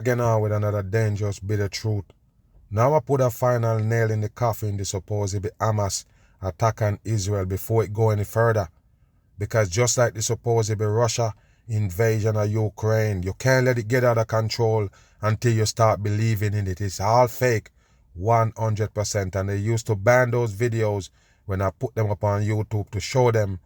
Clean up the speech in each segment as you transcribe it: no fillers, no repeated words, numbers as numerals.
Again on with another dangerous bit of truth. Now I put a final nail in the coffin the supposed Hamas attack on Israel before it go any further. Because just like the supposed Russia invasion of Ukraine, you can't let it get out of control until you start believing in it. It's all fake, 100%. And they used to ban those videos when I put them up on YouTube to show them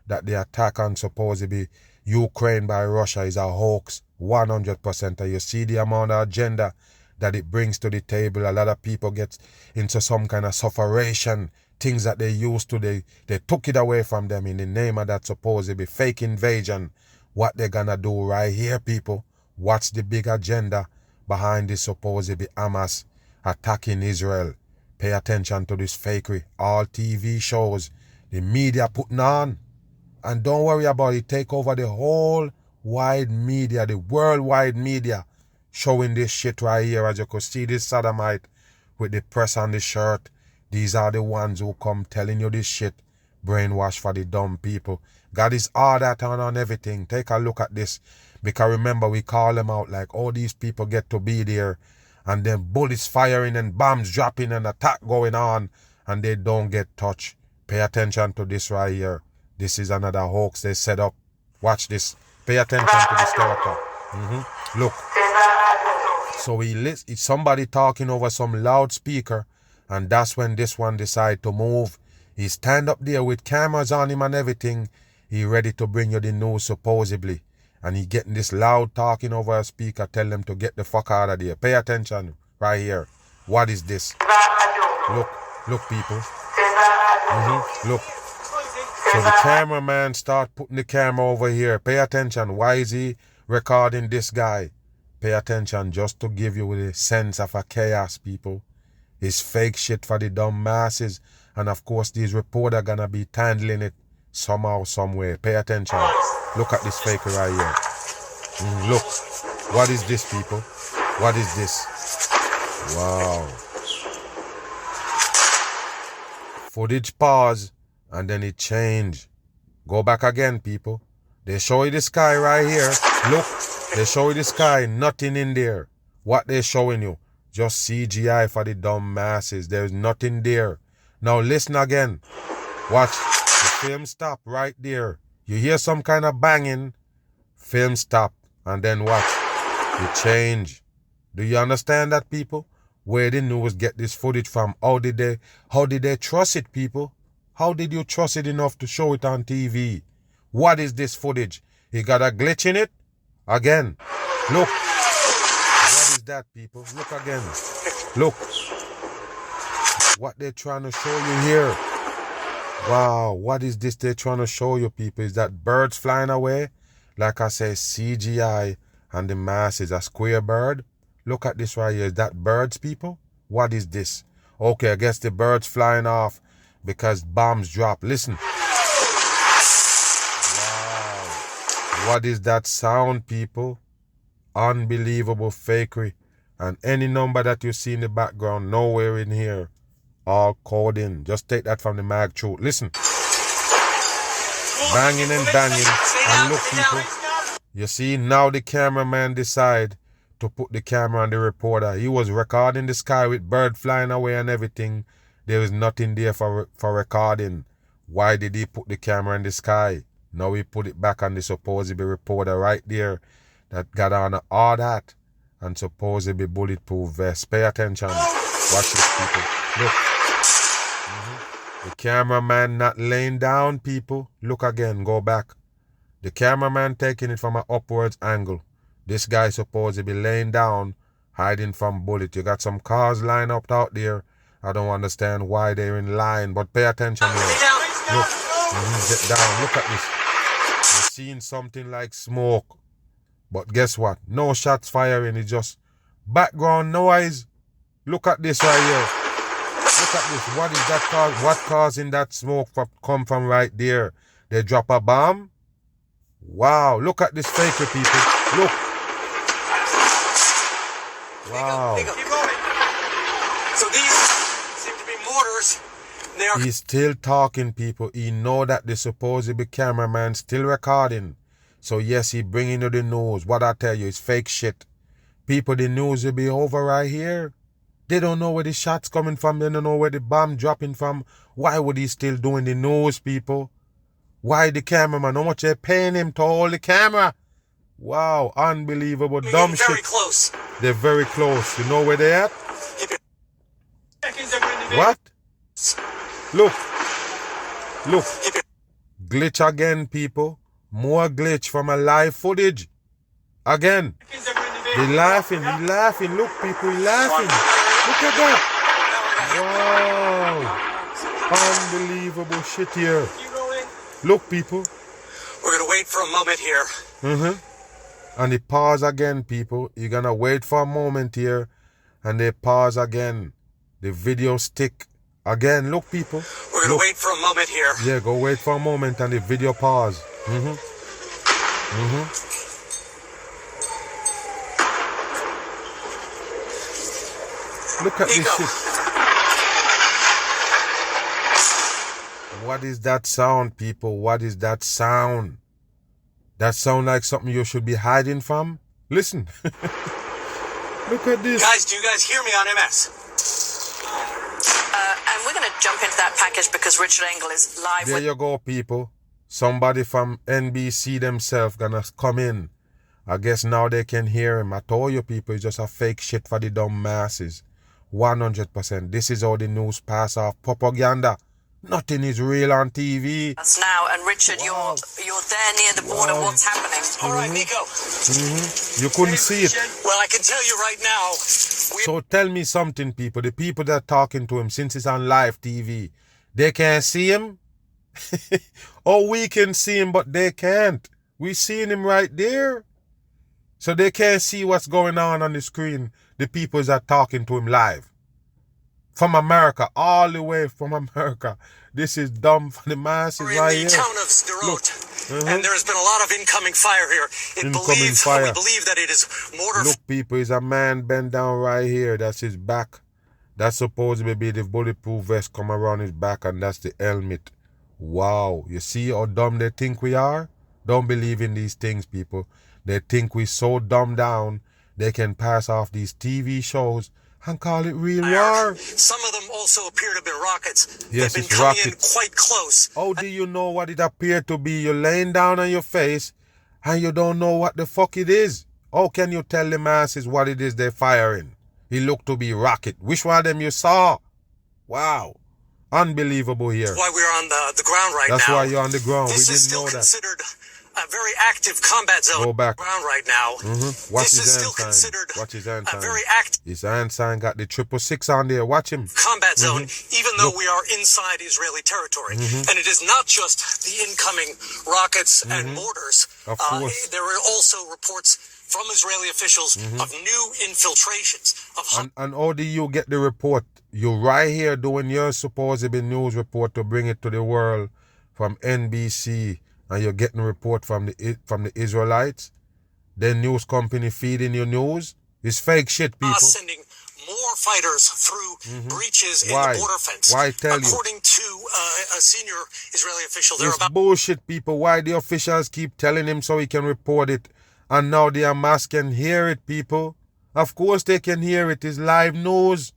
that the attack on supposedly Ukraine by Russia is a hoax, 100%. And you see the amount of agenda that it brings to the table. A lot of people get into some kind of sufferation, things that they used to, they took it away from them in the name of that supposedly fake invasion. What they're gonna do right here, people? What's the big agenda behind this supposedly Hamas attacking Israel? Pay attention to this fakery. All TV shows, the media putting on. And don't worry about it. Take over the whole wide media, the worldwide media, showing this shit right here. As you could see this sodomite with the press on the shirt. These are the ones who come telling you this shit. Brainwash for the dumb people. God is all that on everything. Take a look at this. Because remember, we call them out like, all these people get to be there. And then bullets firing and bombs dropping and attack going on. And they don't get touched. Pay attention to this right here. This is another hoax they set up. Watch this. Pay attention to this character. Look. So it's somebody talking over some loudspeaker, and that's when this one decide to move. He stand up there with cameras on him and everything. He ready to bring you the news supposedly. And he getting this loud talking over a speaker. Tell them to get the fuck out of there. Pay attention right here. What is this? Look people. Look. So the cameraman start putting the camera over here. Pay attention. Why is he recording this guy? Pay attention just to give you the sense of a chaos, people. It's fake shit for the dumb masses. And of course, these reporters are gonna be handling it somehow, some way. Pay attention. Look at this fake right here. Look. What is this, people? What is this? Wow. Footage pause. And then it changed. Go back again, people. They show you the sky right here. Look, they show you the sky. Nothing in there. What they showing you? Just CGI for the dumb masses. There's nothing there. Now listen again. Watch. The film stop right there. You hear some kind of banging. Film stop. And then watch. It change. Do you understand that, people? Where the news get this footage from? How did they trust it, people? How did you trust it enough to show it on TV? What is this footage? It got a glitch in it? Again. Look. What is that, people? Look again. Look. What they're trying to show you here. Wow. What is this they're trying to show you, people? Is that birds flying away? Like I say, CGI and the mass is a square bird. Look at this right here. Is that birds, people? What is this? Okay, I guess the birds flying off because bombs drop. Listen. Wow. What is that sound, people? Unbelievable fakery. And any number that you see in the background, nowhere in here. All coding. Just take that from the mag truth. Listen. Banging and banging. And look, people. You see, now the cameraman decide to put the camera on the reporter. He was recording the sky with bird flying away and everything. There is nothing there for recording. Why did he put the camera in the sky? Now he put it back on the supposedly reporter right there that got on all that and supposedly bulletproof vest. Pay attention. Watch this, people. Look. The cameraman not laying down, people. Look again. Go back. The cameraman taking it from an upwards angle. This guy supposedly laying down, hiding from bullet. You got some cars lined up out there. I don't understand why they're in line, but pay attention here. Look, get down. Look at this. You're seeing something like smoke. But guess what? No shots firing. It's just background noise. Look at this right here. Look at this. What is that cause? What causing that smoke come from right there? They drop a bomb? Wow. Look at this faker, people. Look. Wow. So these seem to be mortars. He's still talking, people. He know that the supposedly cameraman still recording. So yes, he bringing you the news. What I tell you is fake shit. People, the news will be over right here. They don't know where the shots coming from. They don't know where the bomb dropping from. Why would he still doing the news, people? Why the cameraman? How much they paying him to hold the camera? Wow, unbelievable. You're Dumb getting very shit. close. They're very close. You know where they at? Seconds are in the What? Look. Look. Keep your Glitch again, people. More glitch from a live footage. Again. seconds are in the They laughing. He laughing. Look, people, he laughing. Look at that. Wow. Unbelievable shit here. You rolling? Look, people. We're gonna wait for a moment here. And they pause again, people. You're gonna wait for a moment here. And they pause again. The video stick. Again, look, people. We're gonna Look. wait for a moment here. Yeah, go wait for a moment and the video pause. Look at this Nico. shit. What is that sound, people? What is that sound? That sound like something you should be hiding from? Listen. Look at this. Guys, do you guys hear me on MS? And we're going to jump into that package because Richard Engel is live There with you go, people. Somebody from NBC themselves gonna come in. I guess now they can hear him. I told you, people, it's just a fake shit for the dumb masses. 100%. This is how the news pass off propaganda. Nothing is real on TV. us now. And Richard, Wow. you're there near the border. Wow. What's happening? All right, Nico. You couldn't see it. Well, I can tell you right now, So tell me something, people. The people that are talking to him, since it's on live TV, they can't see him? Oh, we can see him, but they can't. We seeing him right there. So they can't see what's going on the screen. The people that are talking to him live. From America, all the way from America. This is dumb for the masses we're in right the here. town of Sderot, and there has been a lot of incoming fire here. Incoming fire. We believe that it is mortar Look, people, is a man bent down right here. That's his back. That's supposed to be the bulletproof vest come around his back, and that's the helmet. Wow. You see how dumb they think we are? Don't believe in these things, people. They think we're so dumbed down, they can pass off these TV shows and call it real war. Some of them also appear to have been rockets. Yes, They've it's been coming rockets. in quite close. How do you know what it appeared to be? You're laying down on your face and you don't know what the fuck it is. How can you tell the masses what it is they're firing? It looked to be rocket. Which one of them you saw? Wow. Unbelievable here. That's why we're on the ground right That's now. why you're on the ground. This We is didn't still know that. considered a very active combat zone. Go back. Ground right now. Watch This his is still hand sign. considered Watch his hand a sign. very active His hand sign got the 666 on there. Watch him. combat zone, even though we are inside Israeli territory. And it is not just the incoming rockets and mortars. Of course. There are also reports from Israeli officials of new infiltrations of And how do you get the report? You're right here doing your supposed news report to bring it to the world from NBC, and you're getting a report from the Israelites. Then news company feeding your news. It's fake shit, people. sending more fighters through breaches in Why? the border fence. Why tell you? According to a senior Israeli official, there are It's about bullshit, people. Why the officials keep telling him so he can report it, and now the Hamas can hear it, people? Of course they can hear it. It's live news.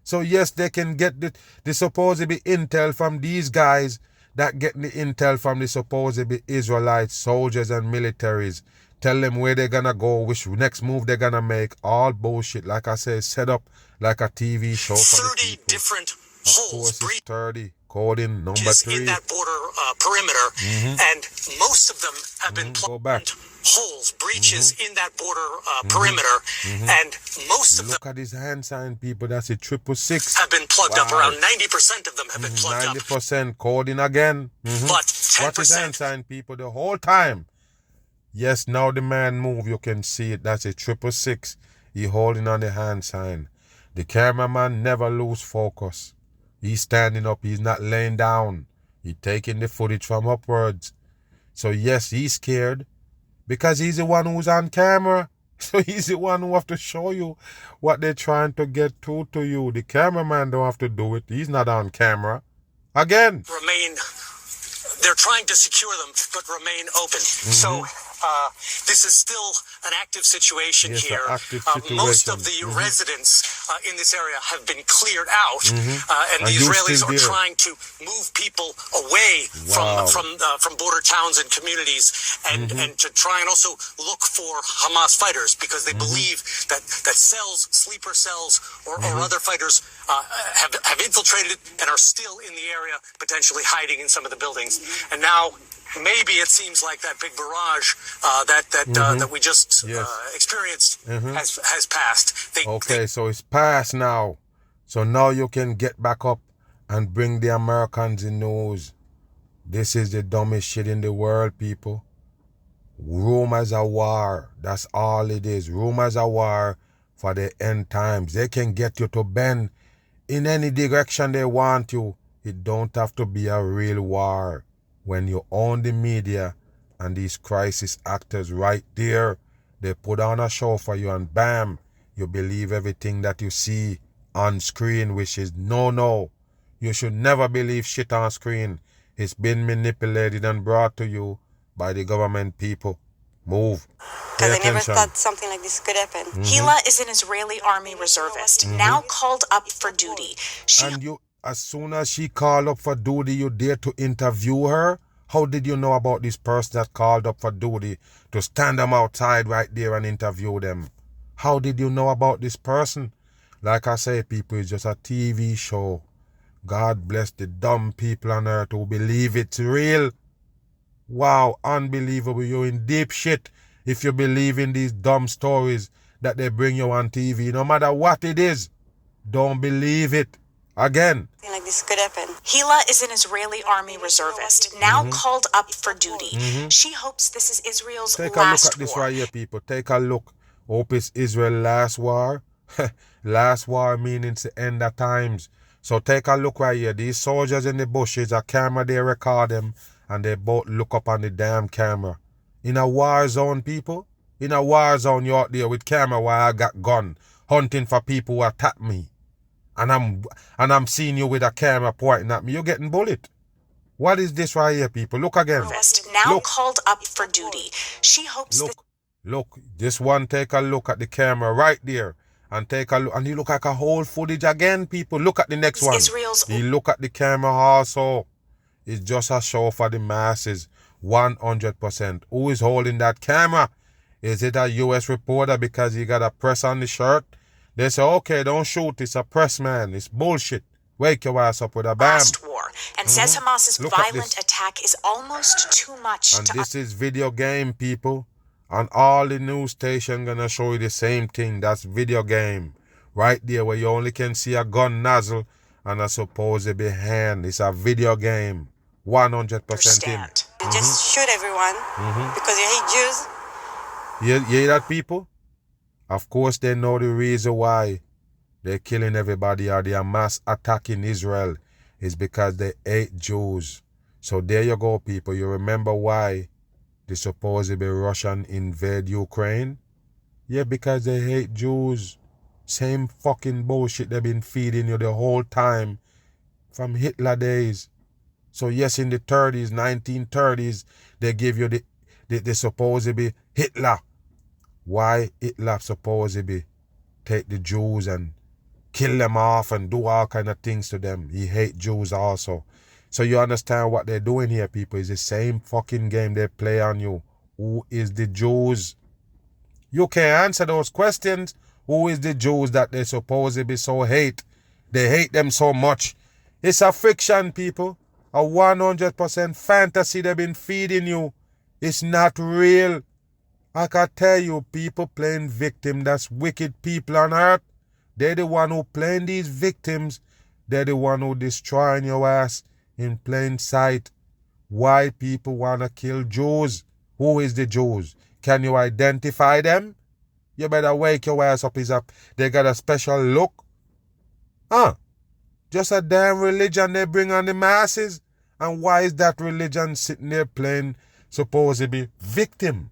So yes, they can get the supposed intel from these guys that get the intel from the supposed Israelite soldiers and militaries. Tell them where they're gonna go, which next move they're gonna make. All bullshit. Like I said, set up like a TV show for the 30 people. different Of holes, course, it's breaches 30. Coding number in 3. that border perimeter, and most of them have been Go back. holes, breaches in that border perimeter, and most of them Look at his hand sign, people. That's a 666. have been plugged up. Wow. Around 90% of them have been plugged up, 90% coding again. but Watch his hand 10%. sign, people, the whole time. Yes, now the man move. You can see it. That's a 666. He holding on the hand sign. The cameraman never lose focus. He's standing up. He's not laying down. He's taking the footage from upwards. So yes, he's scared because he's the one who's on camera. So he's the one who have to show you what they're trying to get through to you. The cameraman don't have to do it. He's not on camera. Again. They're trying to secure them, but remain open. So this is still an active situation Yes, here. an active Most situation. of the residents in this area have been cleared out, and the you're Israelis still are there. trying to move people away Wow. from border towns and communities, and to try and also look for Hamas fighters, because they believe that cells, sleeper cells, or other fighters have infiltrated and are still in the area, potentially hiding in some of the buildings. And now maybe it seems like that big barrage that we just Yes. experienced has passed. Okay, so it's past now. So now you can get back up and bring the Americans in news. This is the dumbest shit in the world, people. Rumors of war. That's all it is. Rumors of war for the end times. They can get you to bend in any direction they want you. It don't have to be a real war. When you own the media and these crisis actors right there, they put on a show for you and bam, you believe everything that you see on screen, which is no. You should never believe shit on screen. It's been manipulated and brought to you by the government people. Move. Pay Because I never attention. thought something like this could happen. Hila is an Israeli army reservist, now called up for duty. She And you, as soon as she called up for duty, you dare to interview her? How did you know about this person that called up for duty to stand them outside right there and interview them? How did you know about this person? Like I say, people, it's just a TV show. God bless the dumb people on earth who believe it's real. Wow, unbelievable. You're in deep shit if you believe in these dumb stories that they bring you on TV. No matter what it is, don't believe it. Again. Something like this could happen. Hila is an Israeli army reservist, now called up for duty. She hopes this is Israel's Take a look last at this war. right here, people. Take a look. Hope it's Israel's last war. Last war meaning it's the end of times. So take a look right here. These soldiers in the bushes, a camera, they record them, and they both look up on the damn camera. In a war zone, people. In a war zone, you're out there with camera while I got gun, hunting for people who attack me. And I'm seeing you with a camera pointing at me. You're getting bullet. What is this right here, people? Look again. Now Look. called up for duty. She hopes Look. This one, take a look at the camera right there. And take a look. And you look like a whole footage again, people. Look at the next one. Israel's You look at the camera also. It's just a show for the masses. 100%. Who is holding that camera? Is it a U.S. reporter because he got a press on the shirt? They say, okay, don't shoot. It's a press man. It's bullshit. Wake your ass up with a bam. last war, and says Hamas's Look at violent this. attack is almost too much And to this is video game, people. And all the news station gonna show you the same thing. That's video game. Right there where you only can see a gun nozzle and a supposed hand. It's a video game. 100% in. understand. You just shoot everyone because you hate Jews. You hear that, people? Of course they know the reason why they're killing everybody or they are mass attacking Israel is because they hate Jews. So there you go, people. You remember why the supposedly Russian invade Ukraine? Yeah, because they hate Jews. Same fucking bullshit they've been feeding you the whole time from Hitler days. So yes, in the 30s, 1930s, they give you the supposedly Hitler. Why Hitler supposedly take the Jews and kill them off and do all kind of things to them? He hate Jews also. So you understand what they're doing here, people? It's the same fucking game they play on you. Who is the Jews? You can't answer those questions. Who is the Jews that they supposedly so hate? They hate them so much. It's a fiction, people. A 100% fantasy they've been feeding you. It's not real. I can tell you, people playing victim, that's wicked people on earth. They're the one who playing these victims. They're the one who destroying your ass in plain sight. Why people want to kill Jews? Who is the Jews? Can you identify them? You better wake your ass up. They got a special look. Just a damn religion they bring on the masses. And why is that religion sitting there playing supposedly victim?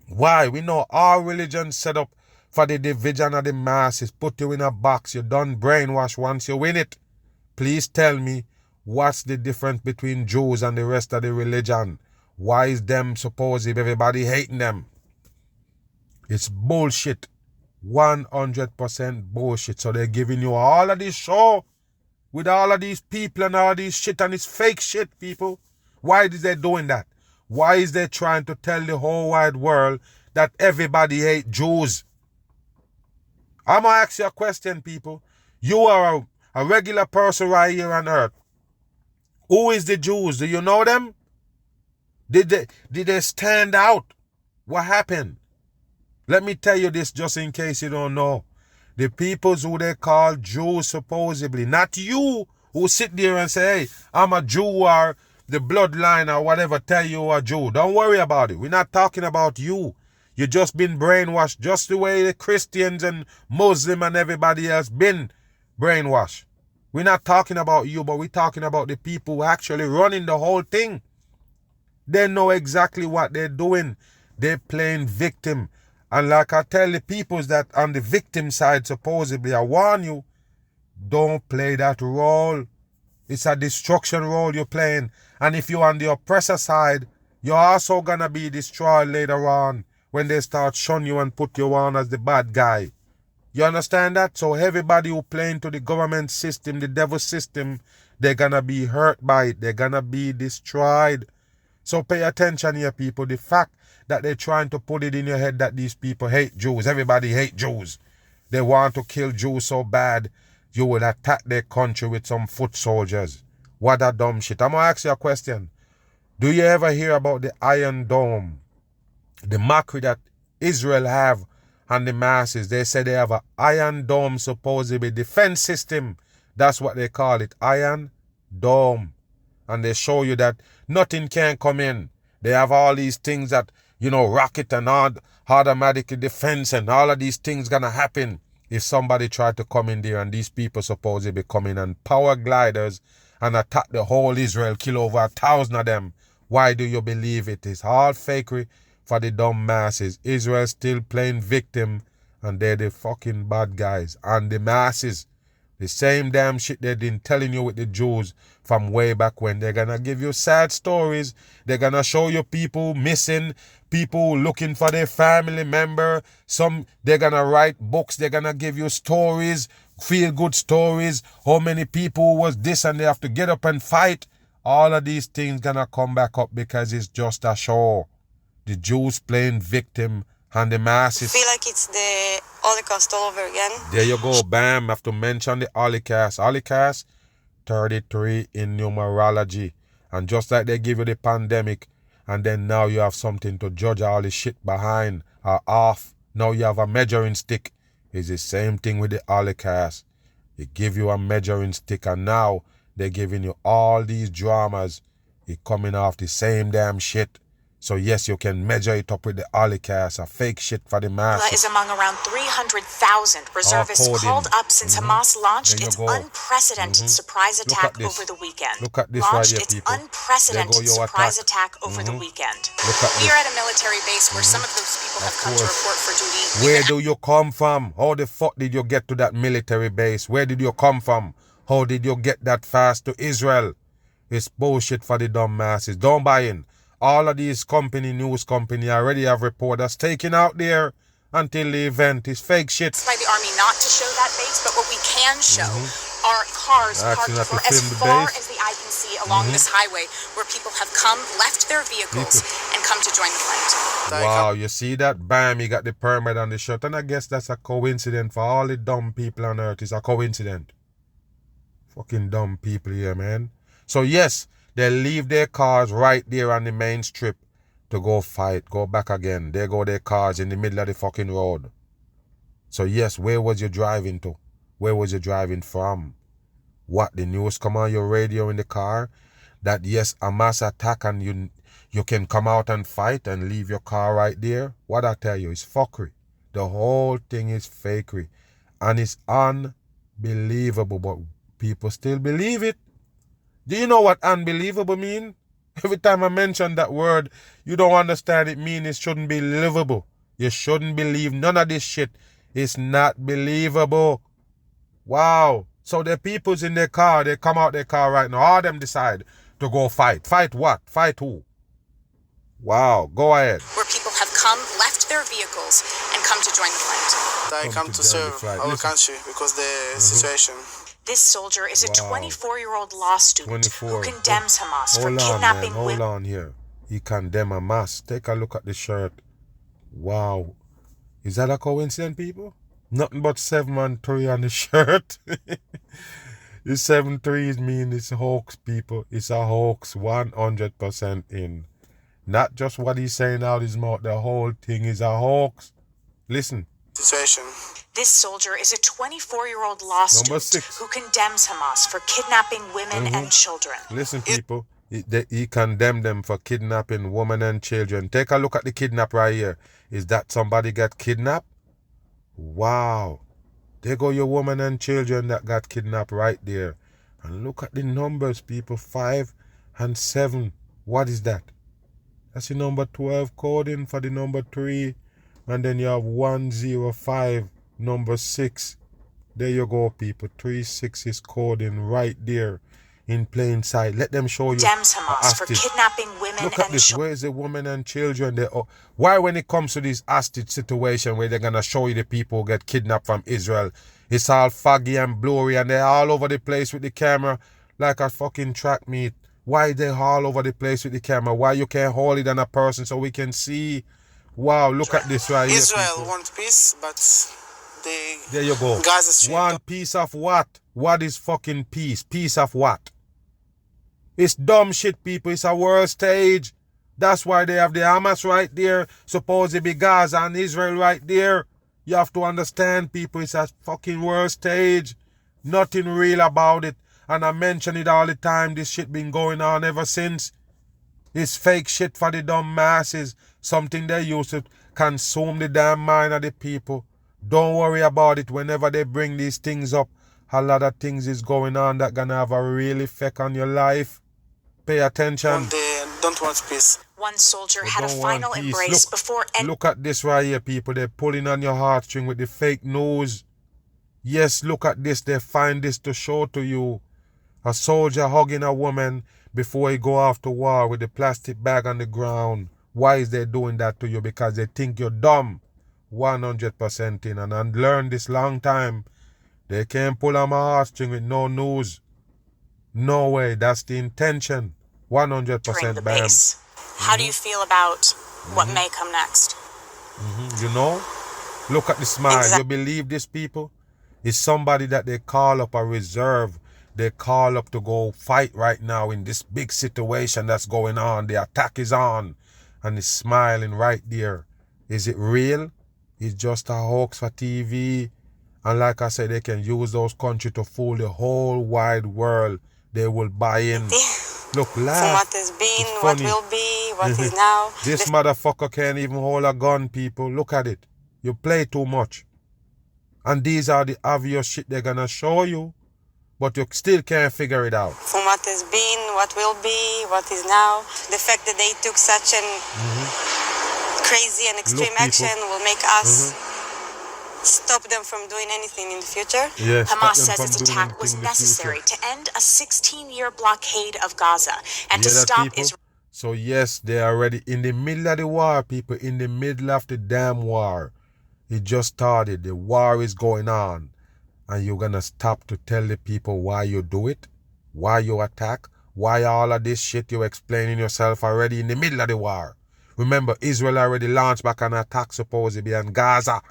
Why? We know all religions set up for the division of the masses. Put you in a box. You done brainwash once you win it. Please tell me what's the difference between Jews and the rest of the religion. Why is them supposedly everybody hating them? It's bullshit. 100% bullshit. So they're giving you all of this show with all of these people and all this shit, and it's fake shit, people. Why is they doing that? Why is they trying to tell the whole wide world that everybody hate Jews? I'm going to ask you a question, people. You are a regular person right here on earth. Who is the Jews? Do you know them? Did they stand out? What happened? Let me tell you this just in case you don't know. The peoples who they call Jews supposedly, not you who sit there and say, hey, I'm a Jew, or the bloodline or whatever tell you a Jew. Don't worry about it. We're not talking about you. You just been brainwashed just the way the Christians and Muslim and everybody else been brainwashed. We're not talking about you, but we're talking about the people who actually running the whole thing. They know exactly what they're doing. They're playing victim. And like I tell the peoples that on the victim side, supposedly, I warn you, don't play that role. It's a destruction role you're playing. And if you're on the oppressor side, you're also going to be destroyed later on when they start shun you and put you on as the bad guy. You understand that? So everybody who playing to the government system, the devil system, they're going to be hurt by it. They're going to be destroyed. So pay attention here, people. The fact that they're trying to put it in your head that these people hate Jews. Everybody hate Jews. They want to kill Jews so bad, you would attack their country with some foot soldiers. What a dumb shit. I'm going to ask you a question. Do you ever hear about the Iron Dome? The mockery that Israel have on the masses. They say they have an Iron Dome, supposedly defense system. That's what they call it. Iron Dome. And they show you that nothing can come in. They have all these things that, rocket and automatic defense and all of these things gonna happen if somebody tried to come in there, and these people supposedly come in and power gliders and attack the whole Israel, kill over 1,000 of them. Why do you believe it? It's all fakery for the dumb masses. Israel still playing victim, and they're the fucking bad guys. And the masses, the same damn shit they've been telling you with the Jews from way back when. They're gonna give you sad stories. They're gonna show you people missing, people looking for their family member. They're gonna write books. They're gonna give you stories, feel good stories. How many people was this, and they have to get up and fight. All of these things gonna come back up because it's just a show. The Jews playing victim and the masses. I feel like it's the Holocaust all over again. There you go, bam. I have to mention the Holocaust. Holocaust, 33 in numerology. And just like they give you the pandemic, and then now you have something to judge all the shit behind or off. Now you have a measuring stick. It's the same thing with the Holocaust. They give you a measuring stick, and now they're giving you all these dramas. It coming off the same damn shit. So yes, you can measure it up with the Holocaust, a fake shit for the masses. Is among around 300,000 reservists called up since Hamas launched its unprecedented surprise attack over the weekend. Look at this launched right here, its people. unprecedented surprise attack over the weekend. We are at a military base where some of those people have come to report for duty. Where do you come from? How the fuck did you get to that military base? Where did you come from? How did you get that fast to Israel? It's bullshit for the dumb masses. Don't buy in. All of these news company already have reporters taken out there until the event is fake shit. By the army not to show that base, but what we can show are cars parked for as far as the eye can see along this highway, where people have come, left their vehicles, and come to join the fight. Wow, you see that? Bam, he got the permit on the shirt. And I guess that's a coincidence for all the dumb people on earth. It's a coincidence. Fucking dumb people here, man. So yes, they leave their cars right there on the main strip to go fight, go back again. There go their cars in the middle of the fucking road. So yes, where was you driving to? Where was you driving from? What, the news come on your radio in the car? That yes, Hamas attack and you can come out and fight and leave your car right there? What I tell you, it's fuckery. The whole thing is fakery. And it's unbelievable, but people still believe it. Do you know what unbelievable mean? Every time I mention that word, you don't understand it mean it shouldn't be livable. You shouldn't believe none of this shit. It's not believable. Wow. So the people's in their car, they come out their car right now. All of them decide to go fight. Fight what? Fight who? Wow, go ahead. where people have come, left their vehicles, and come to join the flight. I come to serve our country because the situation. This soldier is a Wow. 24-year-old law student 24. who condemns Hamas for Hold on, kidnapping man. Hold women. on here. He condemn Hamas. Take a look at the shirt. Wow. Is that a coincidence, people? Nothing but 7 and 3 on the shirt. The 7-3 mean it's a hoax, people. It's a hoax 100% in. Not just what he's saying out his mouth. The whole thing is a hoax. Listen. Situation. This soldier is a 24-year-old law Number student 6. who condemns Hamas for kidnapping women and children. Listen, people. He condemned them for kidnapping women and children. Take a look at the kidnap right here. Is that somebody got kidnapped? Wow. There go your woman and children that got kidnapped right there. And look at the numbers, people. 5 and 7. What is that? That's the number 12 coding for the number 3. And then you have 105, number 6. There you go, people. 36 is coding right there in plain sight. Let them show you. Condemns Hamas for hostage. kidnapping women Look at and this. children. Where's the women and children? Why when it comes to this hostage situation where they're going to show you the people who get kidnapped from Israel, it's all foggy and blurry and they're all over the place with the camera like a fucking track meet. Why they all over the place with the camera? Why you can't hold it on a person so we can see? Wow, look at this right here, Israel people. want peace, but they There you go. Gaza Strip. One piece of what? What is fucking peace? Peace of what? It's dumb shit, people. It's a world stage. That's why they have the Hamas right there. Supposedly Gaza and Israel right there. You have to understand, people. It's a fucking world stage. Nothing real about it. And I mention it all the time. This shit been going on ever since. It's fake shit for the dumb masses. Something they use to consume the damn mind of the people. Don't worry about it. Whenever they bring these things up, a lot of things is going on that gonna have a real effect on your life. Pay attention. They don't want peace. One soldier They had a don't want final peace. embrace Look- before Look at this right here, people. They're pulling on your heartstring with the fake news. Yes, look at this. They find this to show to you. A soldier hugging a woman before he go off to war with the plastic bag on the ground. Why is they doing that to you? Because they think you're dumb. 100% in. And I learned this long time. They can't pull on my heartstring with no news. No way. That's the intention. 100% the bam. base. How do you feel about what may come next? You know? Look at the smile. Exact- You believe this, people? It's somebody that they call up a reserve. They call up to go fight right now in this big situation that's going on. The attack is on. And he's smiling right there. Is it real? It's just a hoax for TV. And like I said, they can use those countries to fool the whole wide world. They will buy in. Look, From laugh. what has been, It's what funny. will be, what is now. This motherfucker can't even hold a gun, people. Look at it. You play too much. And these are the obvious shit they're gonna show you. But you still can't figure it out. From what has been, what will be, what is now. The fact that they took such an crazy and extreme Look, people. action will make us stop them from doing anything in the future. Yes, Hamas says its attack was necessary to end a 16-year blockade of Gaza and to stop Israel. So yes, they're already in the middle of the war, people. In the middle of the damn war. It just started. The war is going on. And you're gonna stop to tell the people why you do it? Why you attack? Why all of this shit you're explaining yourself already in the middle of the war? Remember, Israel already launched back an attack supposedly on Gaza.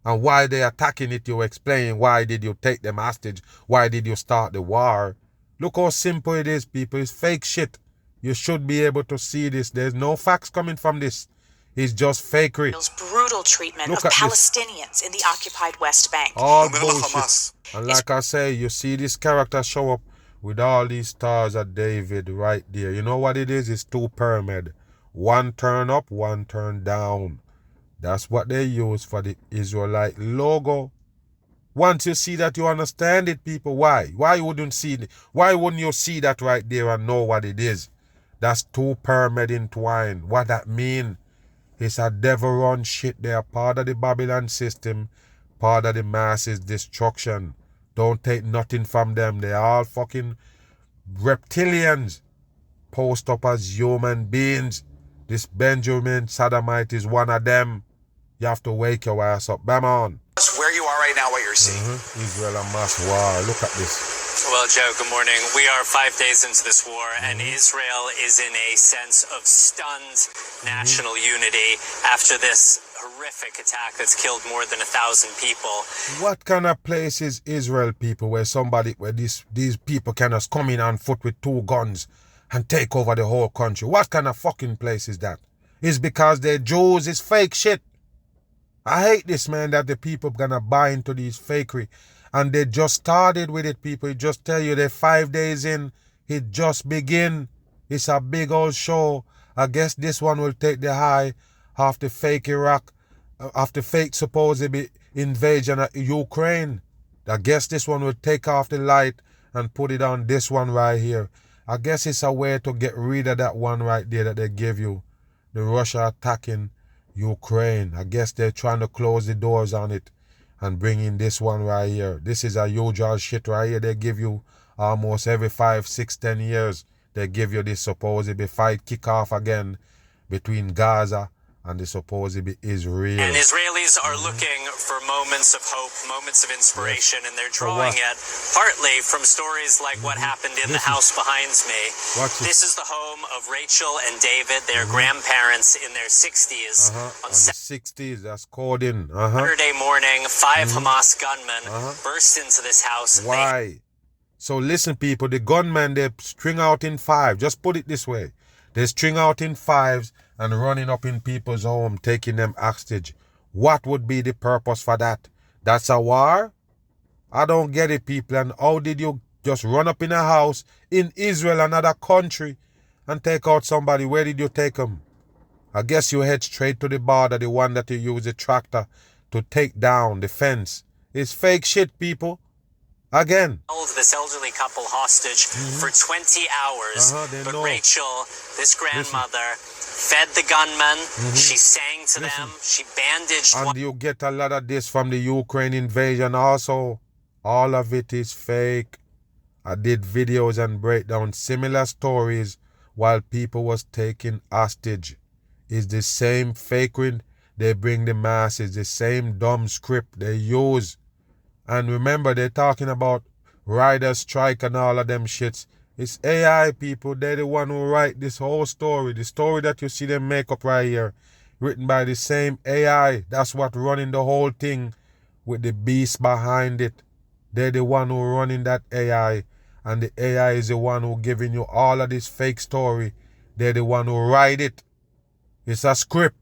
And why they attacking it, you explain. Why did you take them hostage? Why did you start the war? Look how simple it is, people. It's fake shit. You should be able to see this. There's no facts coming from this. It's just fakery. Israel's brutal treatment Look of at this. Palestinians in the occupied West Bank. All Remember bullshit. Hamas. And like I say, you see this character show up with all these stars of David right there. You know what it is? It's two pyramid. One turn up, one turn down. That's what they use for the Israelite logo. Once you see that, you understand it, people. Why? Why wouldn't you see that right there and know what it is? That's two pyramid entwined. What that mean? It's a devil run shit. They are part of the Babylon system, part of the masses destruction. Don't take nothing from them. They are all fucking reptilians. Post up as human beings. This Benjamin Sodomite is one of them. You have to wake your ass up. Bam on. Where you are right now, what you're seeing. Israel Hamas war. Look at this. Well, Joe, good morning. We are 5 days into this war, and Israel is in a sense of stunned national unity after this horrific attack that's killed more than 1,000 people. What kind of place is Israel, people, where these people can just come in on foot with 2 guns and take over the whole country? What kind of fucking place is that? It's because they're Jews. It's fake shit. I hate this, man, that the people gonna buy into these fakery. And they just started with it, people. It just tell you they're 5 days in. It just begin. It's a big old show. I guess this one will take the high off the fake Iraq, off the fake supposed invasion of Ukraine. I guess this one will take off the light and put it on this one right here. I guess it's a way to get rid of that one right there that they give you. The Russia attacking Ukraine. I guess they're trying to close the doors on it and bring in this one right here. This is a usual shit right here. They give you almost every 5, 6, 10 years. They give you this supposed fight kick off again between Gaza and the supposed Israel. And Israelis are looking for moments of hope, moments of inspiration, and they're drawing it partly from stories like what happened in the house behind me. This is the home of Rachel and David, their grandparents in their 60s. On the 60s, that's called in. Saturday morning, 5 Hamas gunmen burst into this house. Why? So listen, people, the gunmen, they string out in 5. Just put it this way. They string out in 5s and running up in people's home, taking them hostage. What would be the purpose for that? That's a war? I don't get it, people. And how did you just run up in a house in Israel, another country, and take out somebody? Where did you take them? I guess you head straight to the border, the one that you use the tractor to take down the fence. It's fake shit, people. Again. Held this elderly couple hostage for 20 hours. But Rachel, this grandmother, fed the gunmen. She sang to them. She bandaged. And you get a lot of this from the Ukraine invasion also. All of it is fake. I did videos and break down similar stories while people was taken hostage. It's the same fake when they bring the masses, the same dumb script they use. And remember, they're talking about rider strike and all of them shits. It's AI, people. They're the one who write this whole story. The story that you see them make up right here, written by the same AI. That's what running the whole thing with the beast behind it. They're the one who running that AI. And the AI is the one who giving you all of this fake story. They're the one who write it. It's a script.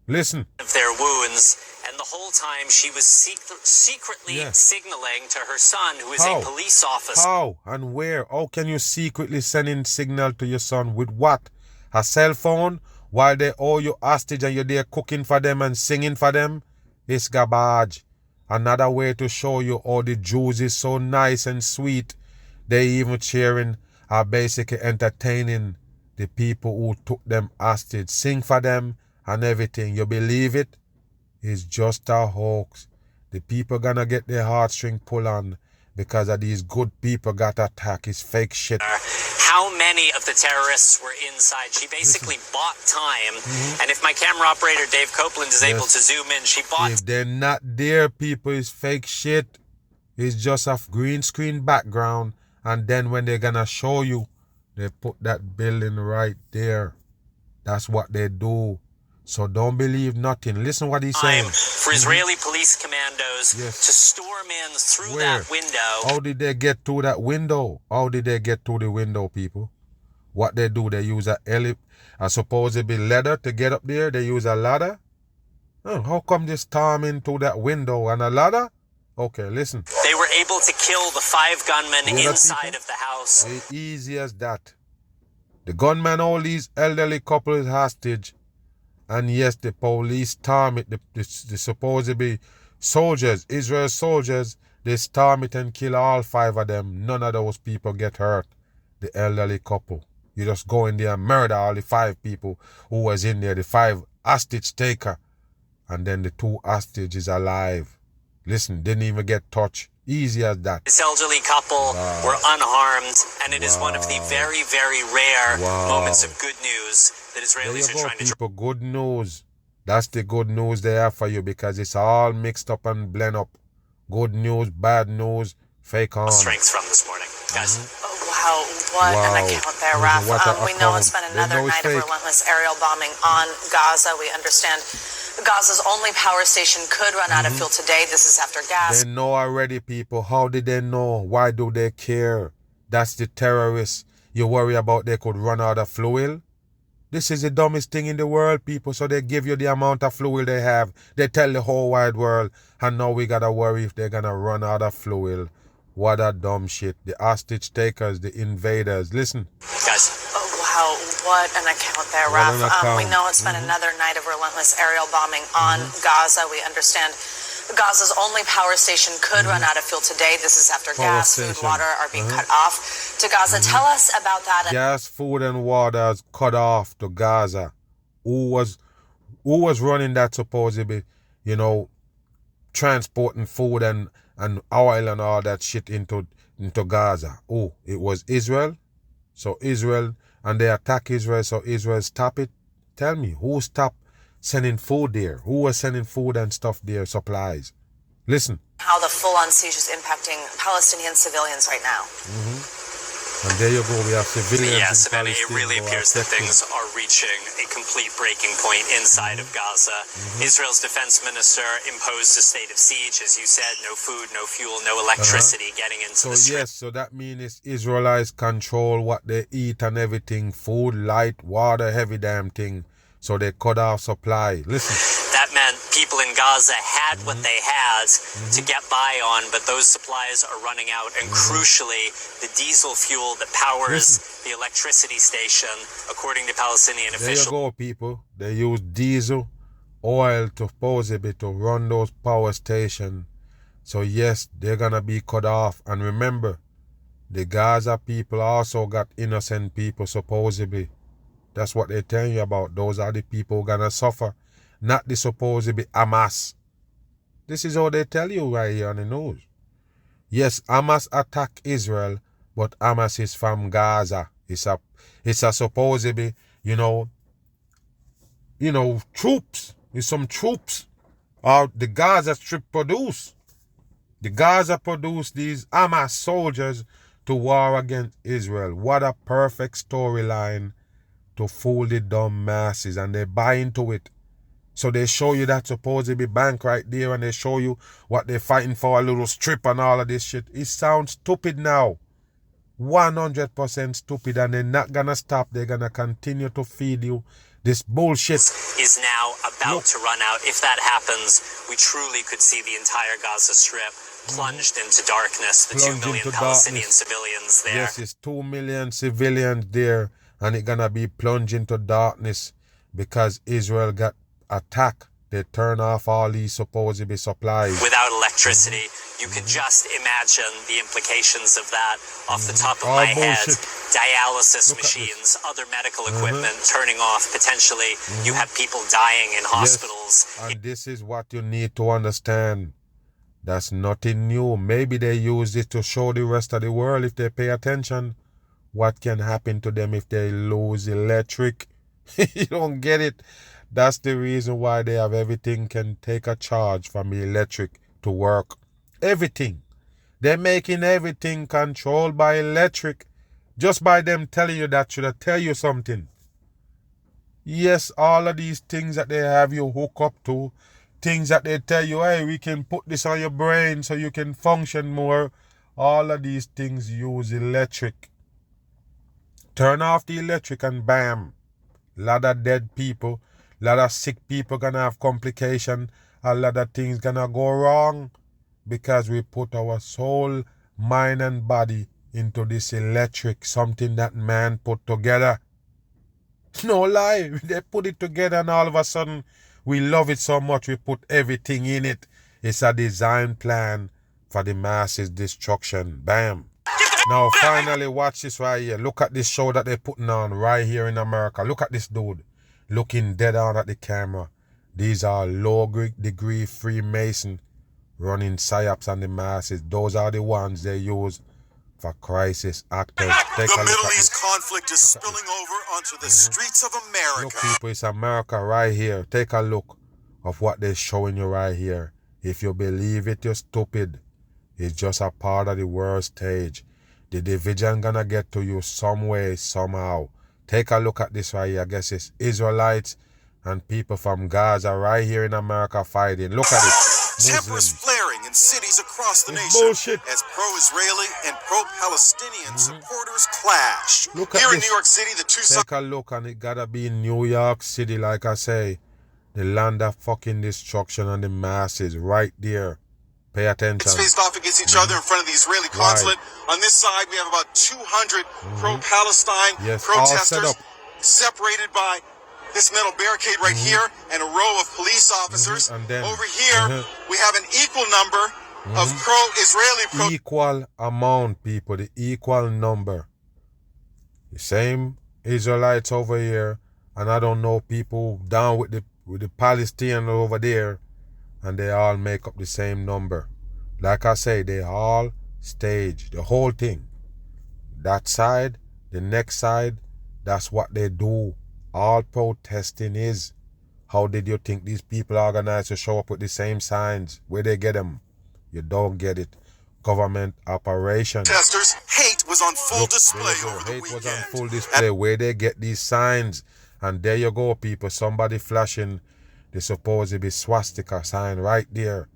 Listen. Of their wounds. And the whole time she was secretly signaling to her son, who is a police officer. How and where? How can you secretly send in signal to your son? With what? A cell phone? While they owe you hostage and you're there cooking for them and singing for them? It's garbage. Another way to show you how the Jews is so nice and sweet. They even cheering are basically entertaining the people who took them hostage. Sing for them and everything. You believe it? It's just a hoax. The people gonna get their heartstring pulled on because of these good people got attacked. It's fake shit. How many of the terrorists were inside? She basically bought time. And if my camera operator, Dave Copeland, is able to zoom in, she bought... If they're not there, people, it's fake shit. It's just a green screen background. And then when they're gonna show you, they put that building right there. That's what they do. So don't believe nothing. Listen what he's saying. For Israeli police commandos to storm in through that window. How did they get through that window? How did they get through the window, people? What they do, they use a supposedly ladder to get up there. They use a ladder. Oh, how come they storm into that window and a ladder? Okay, listen. They were able to kill the 5 gunmen inside of the house. As easy as that. The gunman hold these elderly couples hostage. And yes, the police storm it, the supposedly soldiers, Israel soldiers, they storm it and kill all 5 of them. None of those people get hurt. The elderly couple. You just go in there and murder all the 5 people who was in there, the 5 hostage taker. And then the 2 hostages alive. Listen, didn't even get touched. Easy as that. This elderly couple were unharmed, and it is one of the very, very rare moments of good news that There you Israelis are go, trying to. people. Good news. That's the good news they have for you, because it's all mixed up and blend up. Good news, bad news, fake on. Strength from this morning, guys. Oh, wow, what an Wow. account there, Listen, Raf. what a We know it's account. been They another know it's night of fake. relentless aerial bombing on Gaza. We understand Gaza's only power station could run out of fuel today. This is after gas. They know already, people. How did they know? Why do they care? That's the terrorists. You worry about they could run out of fuel? This is the dumbest thing in the world, people. So they give you the amount of fuel they have. They tell the whole wide world. And now we gotta worry if they're gonna run out of fuel. What a dumb shit. The hostage takers, the invaders. Listen. Guys. Oh, wow, what an account there, What an Raf. We account. know it's been another night of relentless aerial bombing on Gaza. We understand Gaza's only power station could run out of fuel today. This is after Power gas, food, station. water are being cut off to Gaza. Tell us about that. Gas, food, and water is cut off to Gaza. Who was running that supposedly, transporting food and oil and all that shit into Gaza? Oh, it was Israel. So Israel, and they attack Israel, so Israel stop it. Tell me, who stopped sending food there? Who was sending food and stuff there, supplies? Listen. How the full-on siege is impacting Palestinian civilians right now. And there you go, we have civilians Yeah, in Savannah, it Palestine really who are appears that affected. things are reaching a complete breaking point inside of Gaza. Israel's defense minister imposed a state of siege, as you said, no food, no fuel, no electricity getting into So the strip. yes, so that means Israelites control what they eat and everything, food, light, water, heavy damn thing. So they cut off supply. Listen. That meant people in Gaza had what they had to get by on, but those supplies are running out. And crucially, the diesel fuel that powers the electricity station, according to Palestinian There you officials. go, people. They use diesel, oil to supposedly to run those power stations. So yes, they're gonna be cut off. And remember, the Gaza people also got innocent people supposedly. That's what they're telling you about. Those are the people gonna suffer, not the supposedly Hamas. This is how they tell you right here on the news. Yes, Hamas attack Israel, but Hamas is from Gaza. It's a supposedly, troops. It's some troops. Or the Gaza Strip produce. The Gaza produce these Hamas soldiers to war against Israel. What a perfect storyline to fool the dumb masses, and they buy into it. So they show you that supposedly bank right there, and they show you what they're fighting for, a little strip and all of this shit. It sounds stupid now. 100% stupid, and they're not gonna stop. They're gonna continue to feed you this bullshit. Is now about to run out. If that happens, we truly could see the entire Gaza Strip plunged into darkness. The 2 million into Palestinian darkness. civilians there. Yes, it's 2 million civilians there, and it's gonna be plunged into darkness because Israel got attacked. They turn off all these supposedly supplies. Without electricity, you could just imagine the implications of that off the top of All my head. bullshit. Dialysis Look at machines, other medical equipment turning off. Potentially, you have people dying in hospitals. Yes, and this is what you need to understand. That's nothing new. Maybe they use it to show the rest of the world, if they pay attention, what can happen to them if they lose electric. You don't get it. That's the reason why they have everything can take a charge from the electric to work. Everything. They're making everything controlled by electric. Just by them telling you that should I tell you something. Yes, all of these things that they have you hook up to, things that they tell you, hey, we can put this on your brain so you can function more. All of these things use electric. Turn off the electric and bam. Lot of dead people, lot of sick people gonna have complication. A lot of things gonna go wrong because we put our soul, mind and body into this electric, something that man put together. No lie, they put it together and all of a sudden we love it so much we put everything in it. It's a design plan for the masses destruction. Bam. Now finally watch this right here. Look at this show that they're putting on right here in America. Look at this dude looking dead on at the camera. These are low-degree Freemason running psyops on the masses. Those are the ones they use for crisis actors. Take The a look Middle at East this. conflict is spilling over onto the streets of Look, America. people, it's America right here. Take a look of what they're showing you right here. If you believe it, you're stupid. It's just a part of the world stage. The division gonna get to you some way, somehow. Take a look at this right here. I guess it's Israelites and people from Gaza right here in America fighting. Look at it. Tempers Muslims. flaring in cities across the It's nation bullshit. as pro-Israeli and pro-Palestinian supporters clash. Look at Here in this. New York City, the two sides Take a look, and it gotta be in New York City, like I say. The land of fucking destruction and the masses right there. Pay attention. faced off against each other in front of the Israeli consulate. On this side, we have about 200 pro-Palestine Yes, all set protesters up. separated by this metal barricade right here and a row of police officers. And then- Over here, we have an equal number of pro-Israeli Equal amount, people. The equal number. The same Israelites over here, and I don't know people down with the Palestinians over there, and they all make up the same number. Like I say, they all stage the whole thing. That side, the next side, that's what they do. All protesting is. How did you think these people organized to show up with the same signs? Where they get them? You don't get it. Government operation. protesters. Hate was on full Look, display there you go. over the Hate weekend. was on full display. Where they get these signs. And there you go, people. Somebody flashing the supposedly swastika sign right there,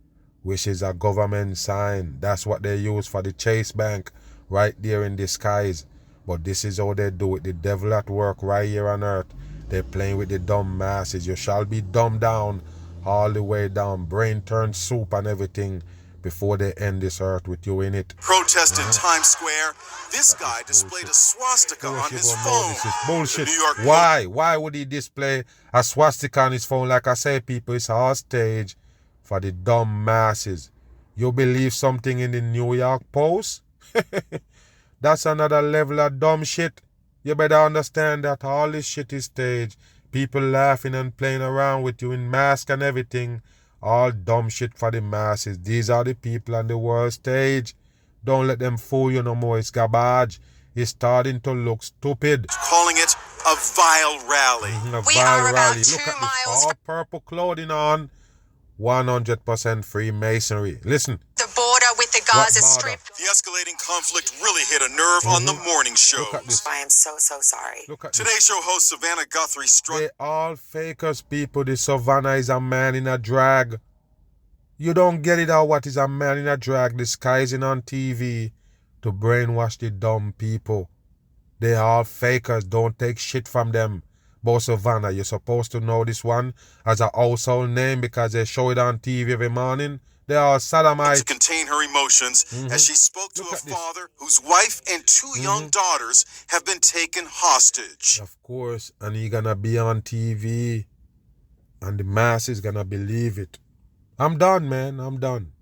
which is a government sign. That's what they use for the Chase Bank right there in the skies. But this is how they do it. The devil at work right here on earth. They're playing with the dumb masses. You shall be dumbed down all the way down. Brain turned soup and everything before they end this earth with you in it. Protest in Times Square. This guy displayed a swastika on his phone. This is bullshit. The New York Why? Why would he display a swastika on his phone? Like I say, people, it's all stage for the dumb masses. You believe something in the New York Post? That's another level of dumb shit. You better understand that all this shit is staged. People laughing and playing around with you in masks and everything. All dumb shit for the masses. These are the people on the world stage. Don't let them fool you no more. It's garbage. It's starting to look stupid. calling it a vile rally. We are about 2 Look at miles this. All purple clothing on. 100% Freemasonry. Listen. the border with the Gaza What Strip. The escalating conflict really hit a nerve on the morning show. Look at this. I am so sorry. Look at this. Today's show host Savannah Guthrie struck They all fakers, people. The Savannah is a man in a drag. You don't get it out what is a man in a drag disguising on TV to brainwash the dumb people. They all fakers. Don't take shit from them. But Savannah, you're supposed to know this one as a household name because they show it on TV every morning. They are to sodomites. contain her emotions as she spoke to Look a at this. father whose wife and 2 young daughters have been taken hostage. Of course, and he gonna be on TV, and the masses gonna believe it. I'm done, man. I'm done.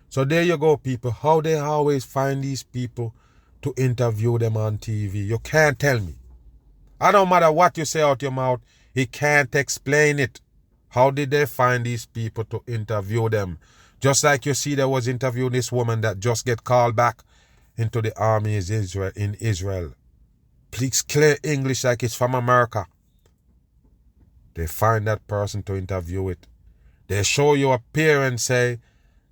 So there you go, people. How they always find these people to interview them on TV. You can't tell me. I don't matter what you say out your mouth. He can't explain it. How did they find these people to interview them? Just like you see, there was interviewing this woman that just get called back into the army in Israel. Please clear English like it's from America. They find that person to interview it. They show you a parent say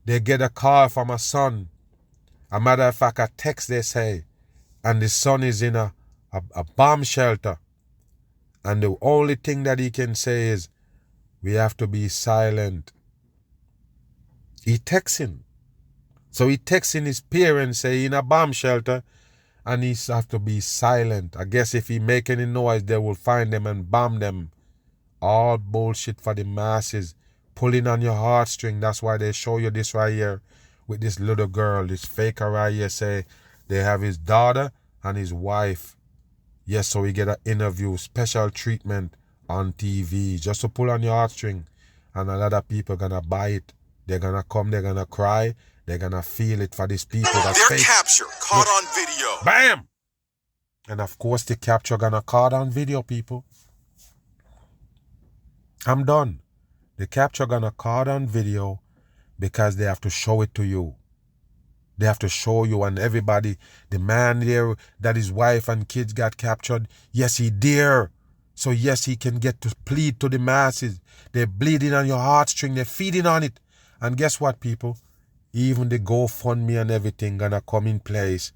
they get a call from a son. A matter of fact, a text they say, and the son is in a bomb shelter. And the only thing that he can say is, we have to be silent. He texting. So he texting his parents, say in a bomb shelter, and he have to be silent. I guess if he make any noise, they will find them and bomb them. All bullshit for the masses. Pulling on your heartstring. That's why they show you this right here with this little girl, this faker right here, say they have his daughter and his wife. Yes, so we get an interview, special treatment on TV, just to pull on your heartstring. And a lot of people gonna buy it. They're gonna come, they're gonna cry, they're gonna feel it for these people. That's Their fake. capture caught on video. Bam! And of course the capture gonna caught on video, people. I'm done. The capture gonna caught on video because they have to show it to you. They have to show you, and everybody, the man there that his wife and kids got captured, yes, he there. So yes, he can get to plead to the masses. They're bleeding on your heartstring. They're feeding on it. And guess what, people? Even the GoFundMe and everything gonna come in place.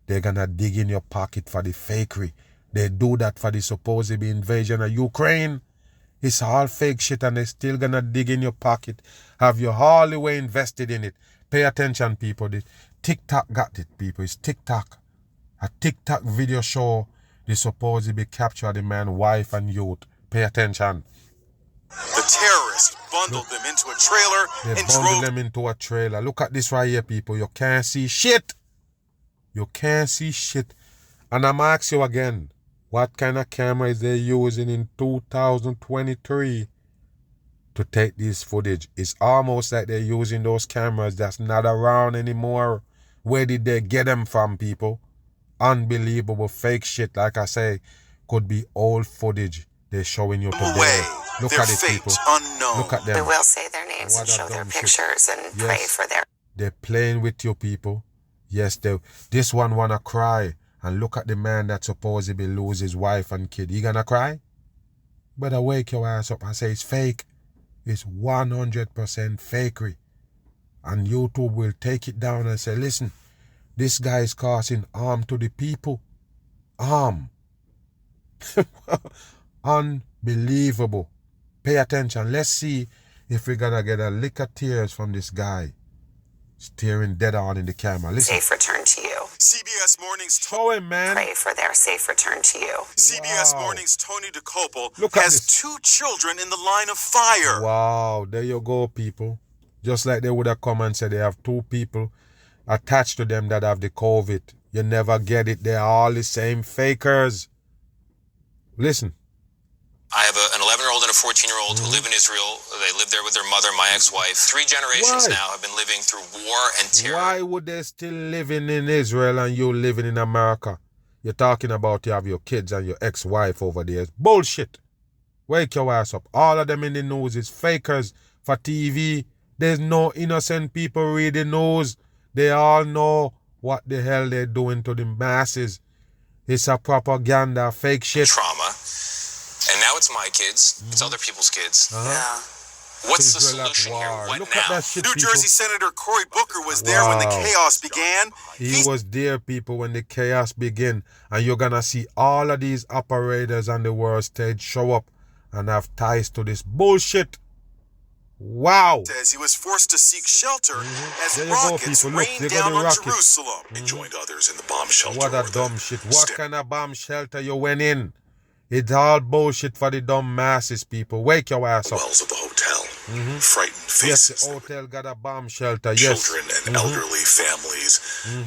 They're gonna dig in your pocket for the fakery. They do that for the supposed invasion of Ukraine. It's all fake shit, and they're still gonna dig in your pocket. Have you all the way invested in it. Pay attention, people. The TikTok got it, people. It's TikTok. A TikTok video show they supposedly captured the man, wife, and youth. Pay attention. The terrorists bundled them into a trailer They and bundled drove them into a trailer. Look at this right here, people. You can't see shit. You can't see shit. And I'm asking you again, what kind of camera is they using in 2023 to take this footage? It's almost like they're using those cameras that's not around anymore. Where did they get them from, people? Unbelievable fake shit, like I say, could be old footage they're showing you today. away. Look Their at it, fate people. unknown. Look at them. We will say their names What and a show their dumb shit. pictures and Yes. pray for their. They're playing with you, people. Yes, this one wanna cry. And look at the man that supposedly lose his wife and kid. He gonna cry? Better wake your ass up and say it's fake. It's 100% fakery. And YouTube will take it down and say, listen, this guy is causing harm to the people. Harm. Unbelievable. Pay attention. Let's see if we're gonna get a lick of tears from this guy staring dead on in the camera. Listen. Safe return to you. CBS Morning's Show him, man. Pray for their safe return to you. CBS Wow. Morning's Tony DeCopel Look at has this. 2 children in the line of fire. Wow, there you go, people. Just like they would have come and said they have 2 people attached to them that have the COVID. You never get it. They're all the same fakers. Listen. I have an 11-year-old and a 14-year-old who live in Israel. They live there with their mother, my ex-wife. 3 generations Why? now have been living through war and terror. Why would they still living in Israel and you living in America? You're talking about you have your kids and your ex-wife over there. It's bullshit. Wake your ass up. All of them in the news is fakers for TV. There's no innocent people reading news. They all know what the hell they're doing to the masses. It's a propaganda, fake shit. Trauma. And now it's my kids. It's other people's kids. Yeah. What's the Israel at solution here? war. What Look now? at that shit, New people. Jersey Senator Cory Booker was there when the Wow. chaos began. He was there, people, when the chaos began. And you're going to see all of these operators on the world stage show up and have ties to this bullshit. Wow. Says he was forced to seek shelter as There you go, rockets people. Look, rained they got down the on rockets. Jerusalem. He joined others in the bomb shelter. What a where dumb the shit. What kind of bomb shelter you went in? It's all bullshit for the dumb masses, people. Wake your ass up. wells of the hotel. Frightened Yes, faces. the hotel got a bomb shelter. Yes. Children and elderly families.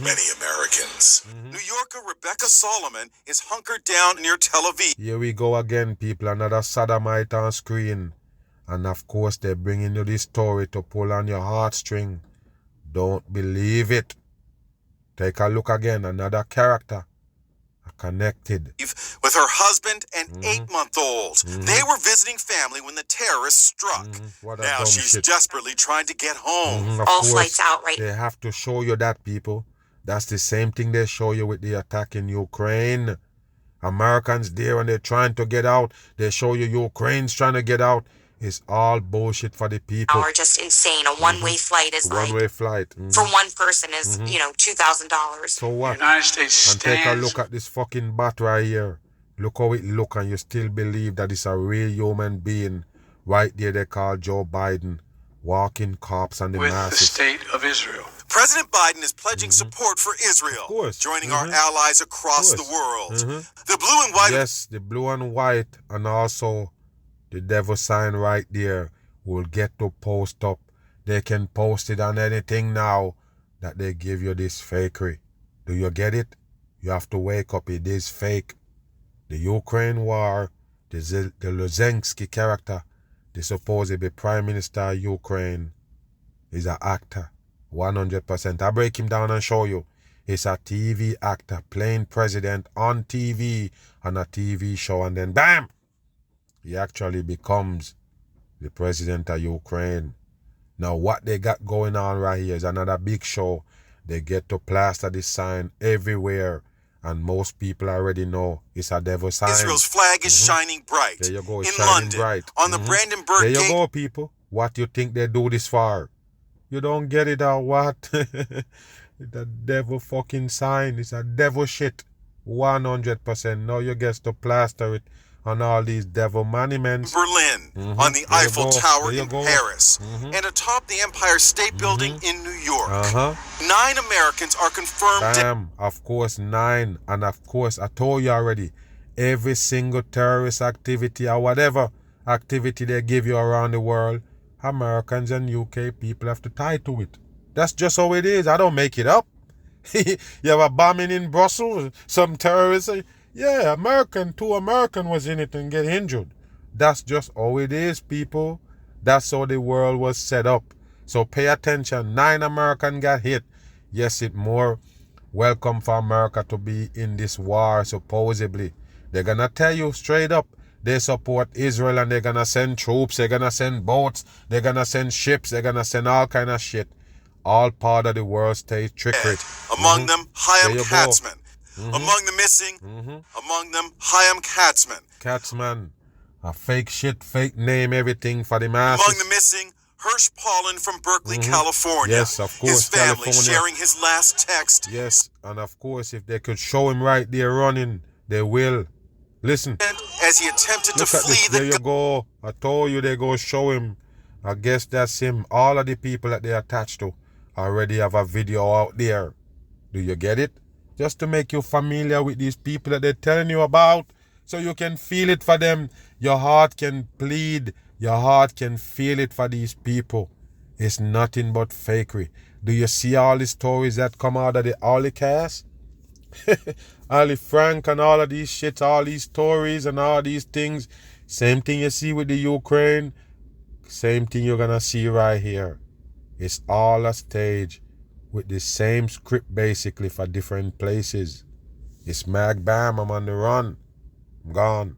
Many Americans. New Yorker Rebecca Solomon is hunkered down near Tel Aviv. Here we go again, people. Another sodomite on screen. And of course, they're bringing you this story to pull on your heartstring. Don't believe it. Take a look again. Another character. Connected. With her husband and 8-month-old. They were visiting family when the terrorists struck. What a Now dumb she's shit. desperately trying to get home. Of All course, flights out right they have to show you that, people. That's the same thing they show you with the attack in Ukraine. Americans there and they're trying to get out. They show you Ukraine's trying to get out. It's all bullshit for the people. now are just insane. A one-way flight is like, One-way flight. for one person is, $2,000. So what? United States And take a stands look at this fucking bat right here. Look how it look, and you still believe that it's a real human being. Right there they call Joe Biden. Walking cops and the with the masses. state of Israel. President Biden is pledging support for Israel, Of course. joining our allies across Of the course. world. The blue and white Yes, the blue and white, and also the devil sign right there will get to post up. They can post it on anything now that they give you this fakery. Do you get it? You have to wake up. It is fake. The Ukraine war, the Zelensky character, the supposed Prime Minister of Ukraine, is an actor. 100%. I break him down and show you. He's a TV actor playing president on TV on a TV show, and then bam! He actually becomes the president of Ukraine. Now what they got going on right here is another big show They get to plaster this sign everywhere. And most people already know it's a devil sign. Israel's flag is shining bright. There you go, in shining London, bright. on the Brandenburg There you Gate. go, people. What you think they do this for? You don't get it or what? It's a devil fucking sign. It's a devil shit. 100%. Now you get to plaster it on all these devil monuments. Berlin, on the Eiffel Tower in go. Paris, and atop the Empire State Building in New York. 9 Americans are confirmed dead. Bam. Of course, 9. And of course, I told you already, every single terrorist activity or whatever activity they give you around the world, Americans and UK people have to tie to it. That's just how it is. I don't make it up. You have a bombing in Brussels, some terrorists say, yeah, two American was in it and get injured. That's just how it is, people. That's how the world was set up. So pay attention. 9 American got hit. Yes, it's more welcome for America to be in this war, supposedly. They're gonna tell you straight up, they support Israel and they're gonna send troops, they're gonna send boats, they're gonna send ships, they're gonna send all kind of shit. All part of the world state trickery. Among them, Chaim Katzman. Among the missing, among them, Chaim Katzman. Katzman. A fake shit, fake name, everything for the masses. Among the missing, Hirsch Paulin from Berkeley, California. Yes, of course, his family California. sharing his last text. Yes, and of course, if they could show him right there running, they will. Listen. As he attempted to Look at flee this. There you go. I told you they go show him. I guess that's him. All of the people that they attached to already have a video out there. Do you get it? Just to make you familiar with these people that they're telling you about, so you can feel it for them. Your heart can plead. Your heart can feel it for these people. It's nothing but fakery. Do you see all the stories that come out of the Ollie cast? Ali Frank and all of these shits, all these stories and all these things. Same thing you see with the Ukraine. Same thing you're gonna see right here. It's all a stage with the same script basically for different places. It's Mag Bam, I'm on the run. I'm gone.